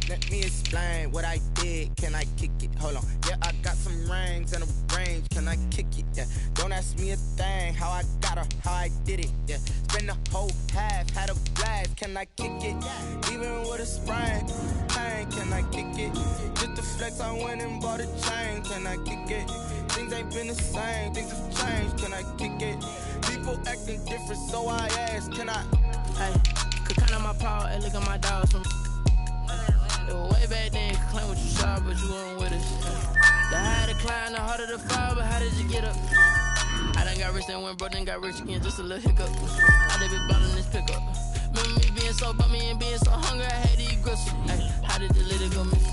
Let me explain what I did. Can I kick it? Hold on. Yeah, I got some rings and a range. Can I kick it? Yeah. Don't ask me a thing. How I got her, how I did it. Yeah. Spend the whole half, had a blast. Can I kick it? Even with a sprain. Pain, can I kick it? Just to flex, I went and bought a chain. Can I kick it? Things ain't been the same. Things have changed. Can I kick it? People acting different, so I asked. Can I? Hey, could count on my power and look at my dogs from. Way back then, could claim what you saw, but you weren't with us. The higher the climb, the harder the fall, but how did you get up? I done got rich and went broke, then got rich again, just a little hiccup. I done been ballin' this pickup. Remember me being so bummy and being so hungry, I had to eat gristle. How did the lady go miss?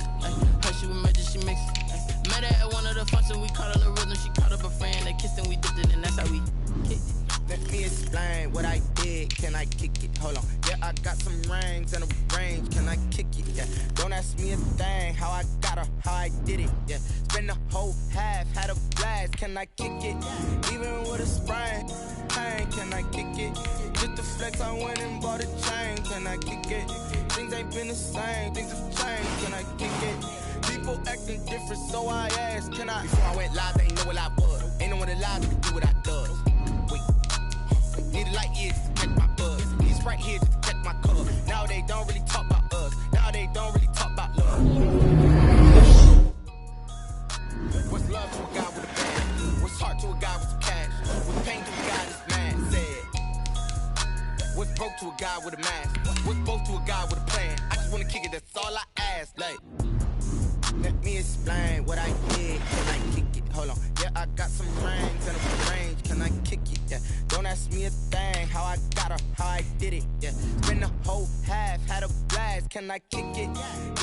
How she was made, she mix it. Met her at one of the functions, we caught her the rhythm, she caught up a friend, they kissed and we dipped it, and that's how we kicked it. Let me explain what I did. Can I kick it? Hold on. Yeah, I got some rings and a range. Can I kick it? Yeah. Don't ask me a thing. How I got her, how I did it. Yeah. Spend the whole half, had a blast. Can I kick it? Even with a sprain. Pain, can I kick it? Just to flex, I went and bought a chain. Can I kick it? Things ain't been the same. Things have changed. Can I kick it? People acting different, so I asked. Can I? Before I went live, they ain't know what I was. Ain't no one alive to do what I does. Need a light years to catch my buzz. These right here just to catch my color. Now they don't really talk about us. Now they don't really talk about love. What's love to a guy with a bag? What's heart to a guy with some cash? What's pain to a guy that's mad? Said. What's broke to a guy with a mask? What's both to a guy with a plan? I just wanna kick it, that's all I ask. Like, let me explain what I did. Can I kick it? Hold on. Yeah, I got some rings and a range. Can I kick it? Yeah. Don't ask me a thing. How I got her, how I did it. Yeah. Spend the whole half, had a blast. Can I kick it?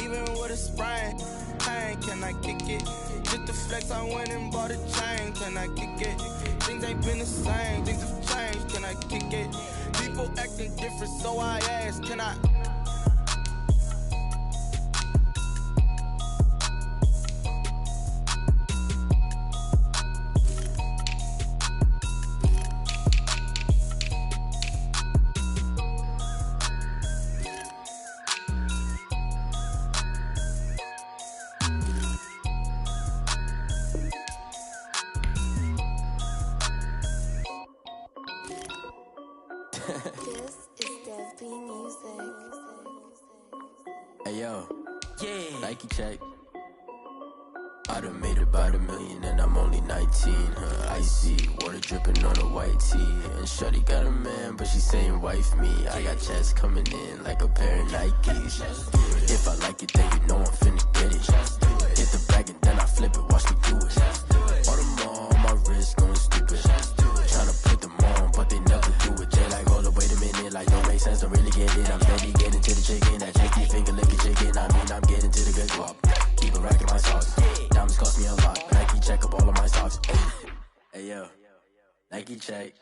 Even with a sprain. Pain, can I kick it? Just to flex, I went and bought a chain. Can I kick it? Things ain't been the same. Things have changed. Can I kick it? People acting different, so I asked. Can I? Hey yo, yeah. Nike check. I done made about $1 million and I'm only 19. Icy, water dripping on a white tee. And shorty got a man, but she saying wife me. I got chest coming in like a pair of Nikes. If I like it, then you know I'm finna get it. Hit the bag and then I flip it, watch me do it. All them on my wrist going stupid. Tryna put them on, but they never do it. They like, hold up, wait a minute, like don't make sense, don't really get it. I'm steady getting to the chicken, that tricky finger licking chicken. I mean, I'm getting to the good swap. Keep a rack in my socks. Diamonds cost me a lot. Nike check up all of my socks. Hey yo, Nike check.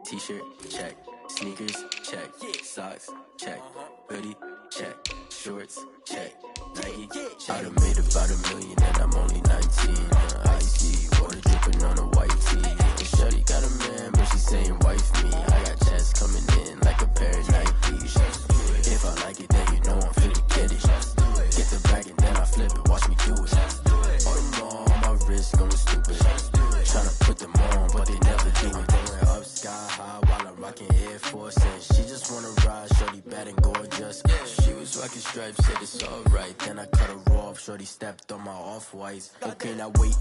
T-shirt check. Sneakers check. Socks check. Hoodie check. Shorts check. Nike check. I done made about $1 million and I'm only 19. Icy, water dripping on a white tee. And shorty got a man, but she saying wife me. I got chest coming in like a pair of Nikes. If I like it, then you know I'm finna get it. Get the bag and then I flip it, watch me do it. All them on my wrist going stupid. Tryna put them on, but they never do it. Going up sky high while I'm rocking Air Force. And she just wanna ride, shorty bad and gorgeous. She was rocking stripes, said it's alright. Then I cut her off, shorty stepped on my off-whites. Okay, now wait.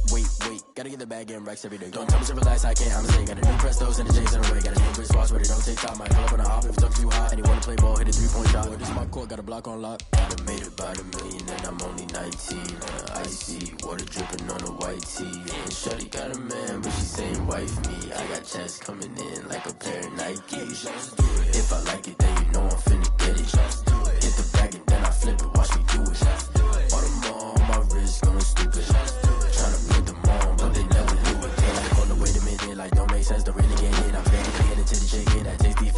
Gotta get the bag and racks every day. Don't tell me to relax, I can't, I'm saying. Got a new Prestos and the J's in the way. Got a new Chris Foss, but it don't take time. Might pull up on a hop if it's up too high. And you wanna play ball, hit a 3-point shot. This is my court, got a block on lock. I done made about $1 million and I'm only 19. Icy, water dripping on a white tee. And shorty got a man, but she saying wife me. I got chest coming in like a pair of Nikes. If I like it, then you know I'm finna get it. Hit the bag and then I flip it, watch me do it. All them on my wrist going stupid. Tryna put them on, but they never do it. They like, hold up, wait a minute, like don't make sense, don't really get it. I'm steady getting to the chicken, that tasty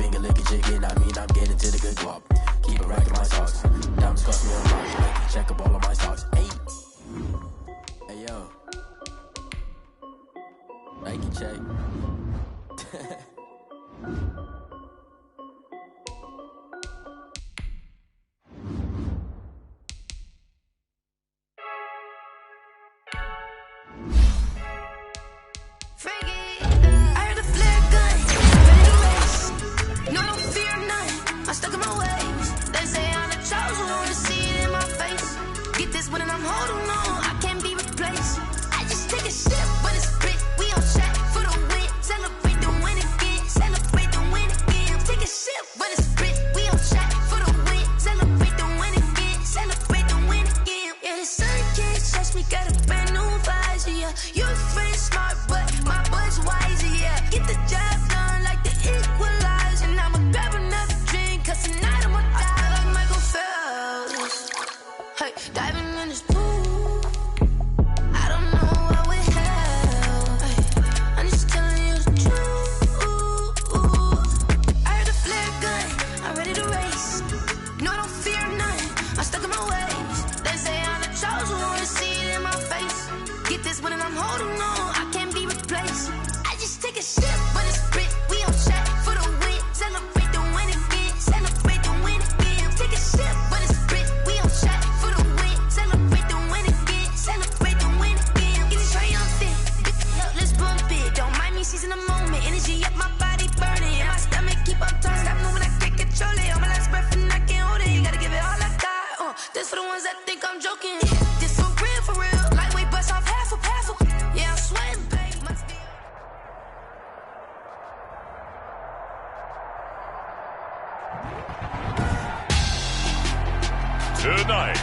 Tonight,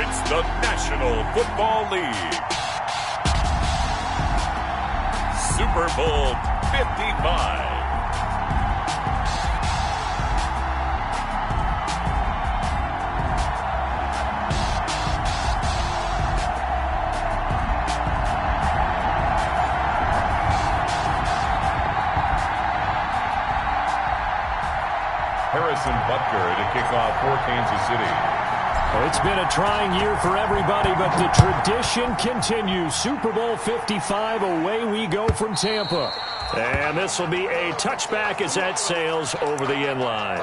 it's the National Football League. Super Bowl 55. Harrison Butker to kick off for Kansas City. Well, it's been a trying year for everybody, but the tradition continues. Super Bowl 55, away we go from Tampa. And this will be a touchback as that sails over the end line.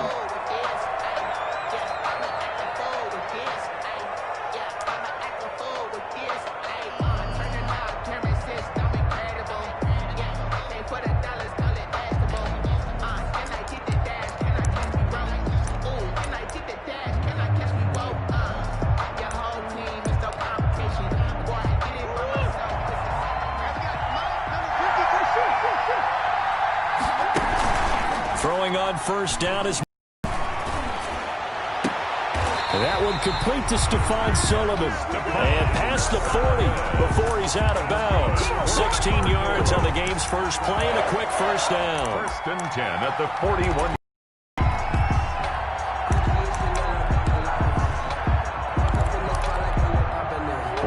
Throwing on first down is that one complete to Stephon Sullivan. And past the 40 before he's out of bounds. 16 yards on the game's first play and a quick first down. First and 10 at the 41.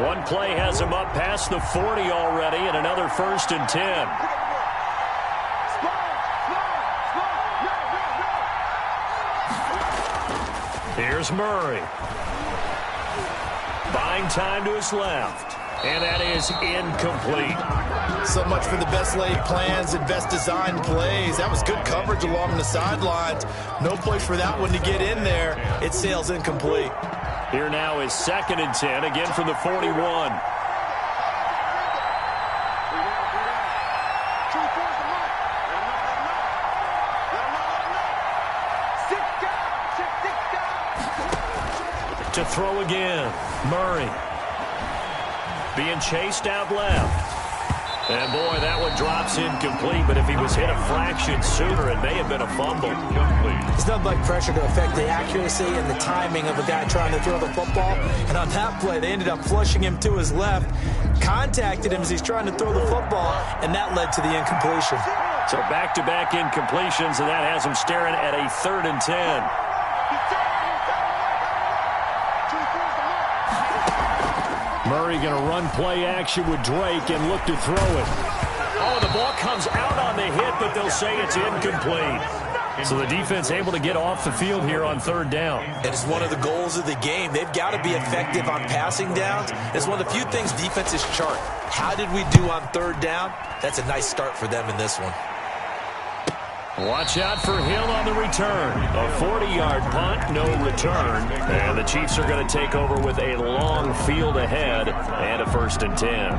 One play has him up past the 40 already, and another first and 10. Here's Murray. Buying time to his left. And that is incomplete. So much for the best laid plans and best designed plays. That was good coverage along the sidelines. No place for that one to get in there. It sails incomplete. Here now is second and 10, again from the 41. To throw again, Murray. Being chased out left. And boy, that one drops incomplete, but if he was hit a fraction sooner, it may have been a fumble. It's nothing like pressure to affect the accuracy and the timing of a guy trying to throw the football. And on that play, they ended up flushing him to his left, contacted him as he's trying to throw the football, and that led to the incompletion. So back-to-back incompletions, and that has him staring at a 3rd and 10. Murray going to run play action with Drake and look to throw it. Oh, the ball comes out on the hit, but they'll say it's incomplete. So the defense able to get off the field here on 3rd down. And it's one of the goals of the game. They've got to be effective on passing downs. It's one of the few things defenses chart. How did we do on 3rd down? That's a nice start for them in this one. Watch out for Hill on the return. A 40-yard punt, no return. And the Chiefs are going to take over with a long field ahead and a 1st and 10.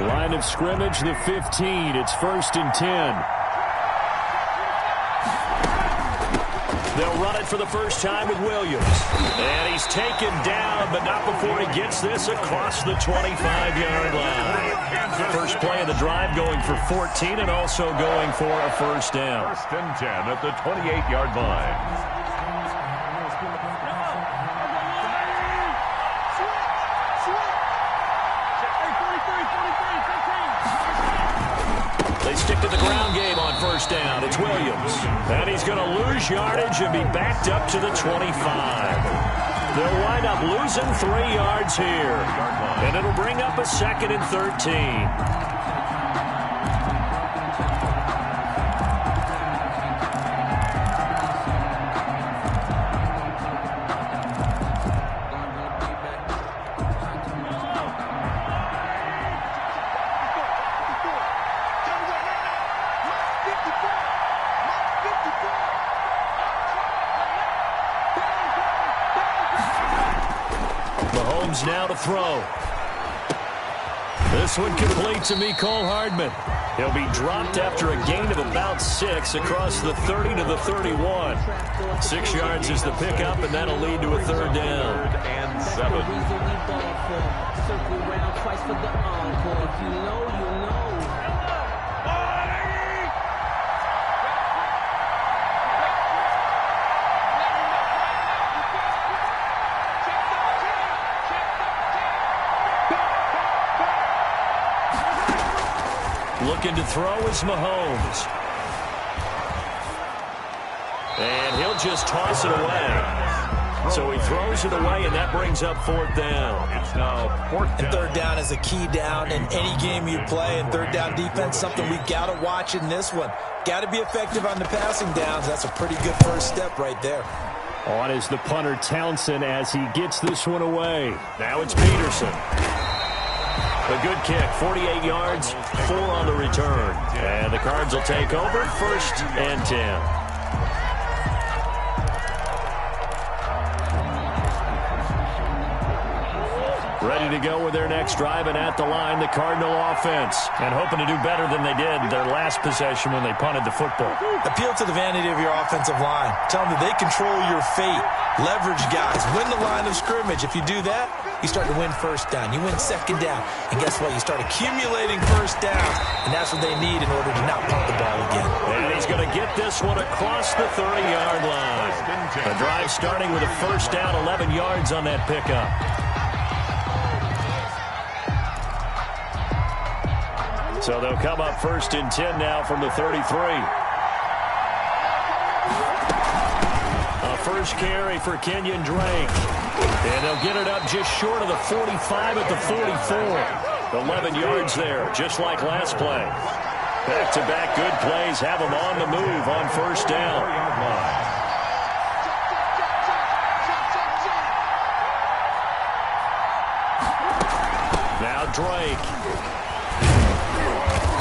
Line of scrimmage, the 15. It's 1st and 10. They'll run it for the first time with Williams. And he's taken down, but not before he gets this across the 25-yard line. First play of the drive going for 14 and also going for a first down. 1st and 10 at the 28-yard line. They stick to the ground game on first down. It's Williams. And he's going to lose yardage and be backed up to the 25. They'll wind up losing 3 yards here. And it'll bring up a 2nd and 13. Mahomes now to throw. This one complete to Mecole Hardman. He'll be dropped after a gain of about 6 across the 30 to the 31. 6 yards is the pickup, and that'll lead to a 3rd down. 3rd and 7. Looking to throw is Mahomes. And he'll just toss it away. So he throws it away, and that brings up 4th down. It's now 4th down. And 3rd down is a key down in any game you play. And 3rd down defense, something we've got to watch in this one. Got to be effective on the passing downs. That's a pretty good first step right there. On is the punter, Townsend, as he gets this one away. Now it's Peterson. A good kick, 48 yards, 4 on the return. And the Cards will take over, 1st and 10. Ready to go with their next drive, and at the line, the Cardinal offense. And hoping to do better than they did their last possession when they punted the football. Appeal to the vanity of your offensive line. Tell them that they control your fate. Leverage guys. Win the line of scrimmage. If you do that, you start to win 1st down. You win 2nd down. And guess what? You start accumulating 1st downs. And that's what they need in order to not pump the ball again. And he's going to get this one across the 30-yard line. A drive starting with a 1st down, 11 yards on that pickup. So they'll come up 1st and 10 now from the 33. A first carry for Kenyon Drake. And they'll get it up just short of the 45 at the 44. 11 yards there, just like last play. Back-to-back good plays have them on the move on 1st down. Now Drake.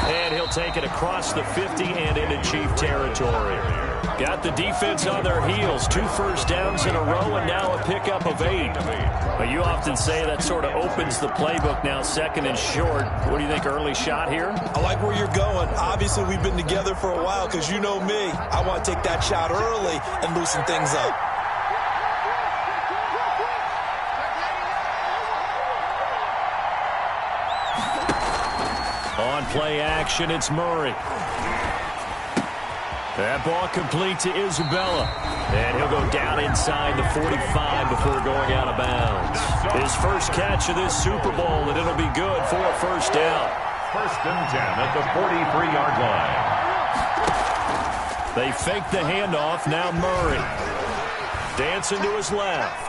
And he'll take it across the 50 and into Chief territory. Got the defense on their heels. 2 first downs in a row and now a pickup of 8. But you often say that sort of opens the playbook now, 2nd and short. What do you think, early shot here? I like where you're going. Obviously, we've been together for a while because you know me. I want to take that shot early and loosen things up. On play action, it's Murray. That ball complete to Isabella. And he'll go down inside the 45 before going out of bounds. His first catch of this Super Bowl, and it'll be good for a 1st down. 1st and 10 at the 43-yard line. They fake the handoff. Now Murray. Dancing to his left.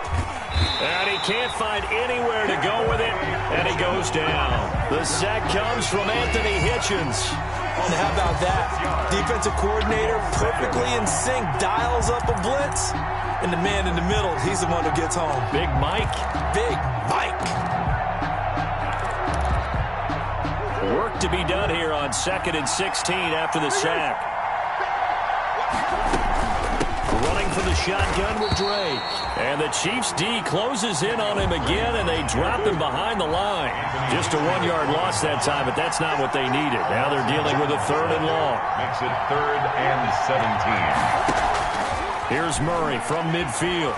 And he can't find anywhere to go with it, and he goes down. The sack comes from Anthony Hitchens. And how about that? Defensive coordinator perfectly in sync, dials up a blitz, and the man in the middle, he's the one who gets home. Big Mike. Big Mike. Work to be done here on 2nd and 16 after the sack. Running for the shotgun with Drake. And the Chiefs D closes in on him again, and they drop him behind the line. Just a 1-yard loss that time, but that's not what they needed. Now they're dealing with a 3rd and long. Makes it 3rd and 17. Here's Murray from midfield.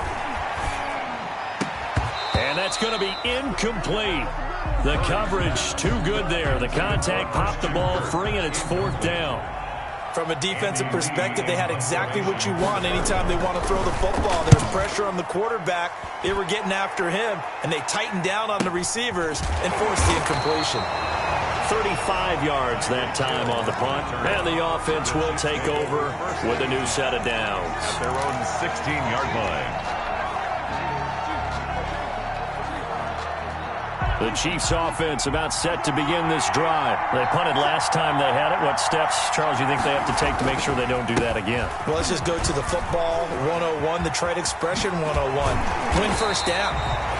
And that's going to be incomplete. The coverage too good there. The contact popped the ball free, and it's 4th down. From a defensive perspective, they had exactly what you want anytime they want to throw the football. There's pressure on the quarterback. They were getting after him, and they tightened down on the receivers and forced the incompletion. 35 yards that time on the punt, and the offense will take over with a new set of downs. At their own 16-yard line. The Chiefs offense about set to begin this drive. They punted last time they had it. What steps, Charles, you think they have to take to make sure they don't do that again? Well, let's just go to the football 101, the trade expression 101. Win 1st down.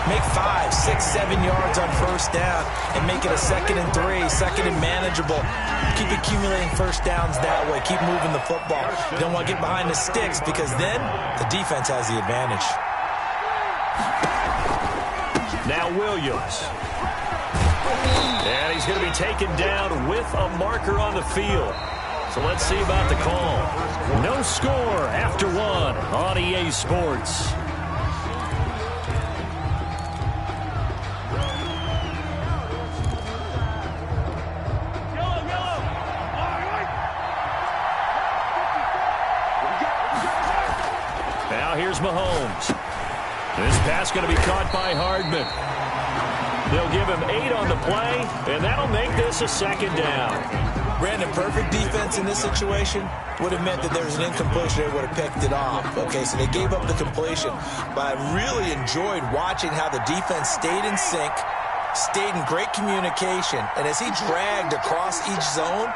Make 5, 6, 7 yards on 1st down and make it a 2nd and 3, 2nd and manageable. Keep accumulating 1st downs that way. Keep moving the football. You don't want to get behind the sticks because then the defense has the advantage. Now Williams. And he's going to be taken down with a marker on the field. So let's see about the call. No score after 1 on EA Sports. Now here's Mahomes. This pass going to be caught by Hardman. They'll give him 8 on the play, and that'll make this a 2nd down. Brandon, perfect defense in this situation would have meant that there was an incompletion. They would have picked it off. Okay, so they gave up the completion. But I really enjoyed watching how the defense stayed in sync, stayed in great communication. And as he dragged across each zone,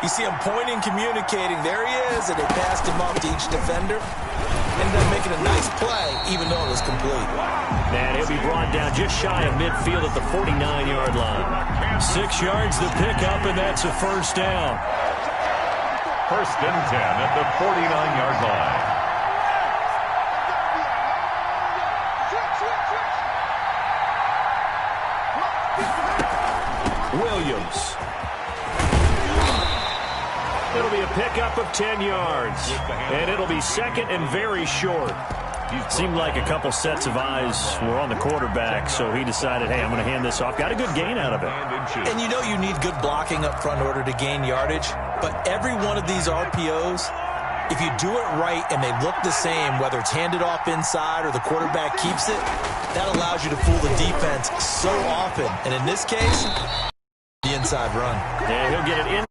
you see him pointing, communicating. There he is, and they passed him off to each defender. Ended up making a nice play, even though it was complete. And he'll be brought down just shy of midfield at the 49-yard line. 6 yards to pick up, and that's a first down. First and 10 at the 49-yard line. Williams. It'll be a pickup of 10 yards, and it'll be second and very short. Seemed like a couple sets of eyes were on the quarterback, so he decided, hey, I'm going to hand this off. Got a good gain out of it. And you know you need good blocking up front in order to gain yardage, but every one of these RPOs, if you do it right and they look the same, whether it's handed off inside or the quarterback keeps it, that allows you to fool the defense so often. And in this case, the inside run. And he'll get it in.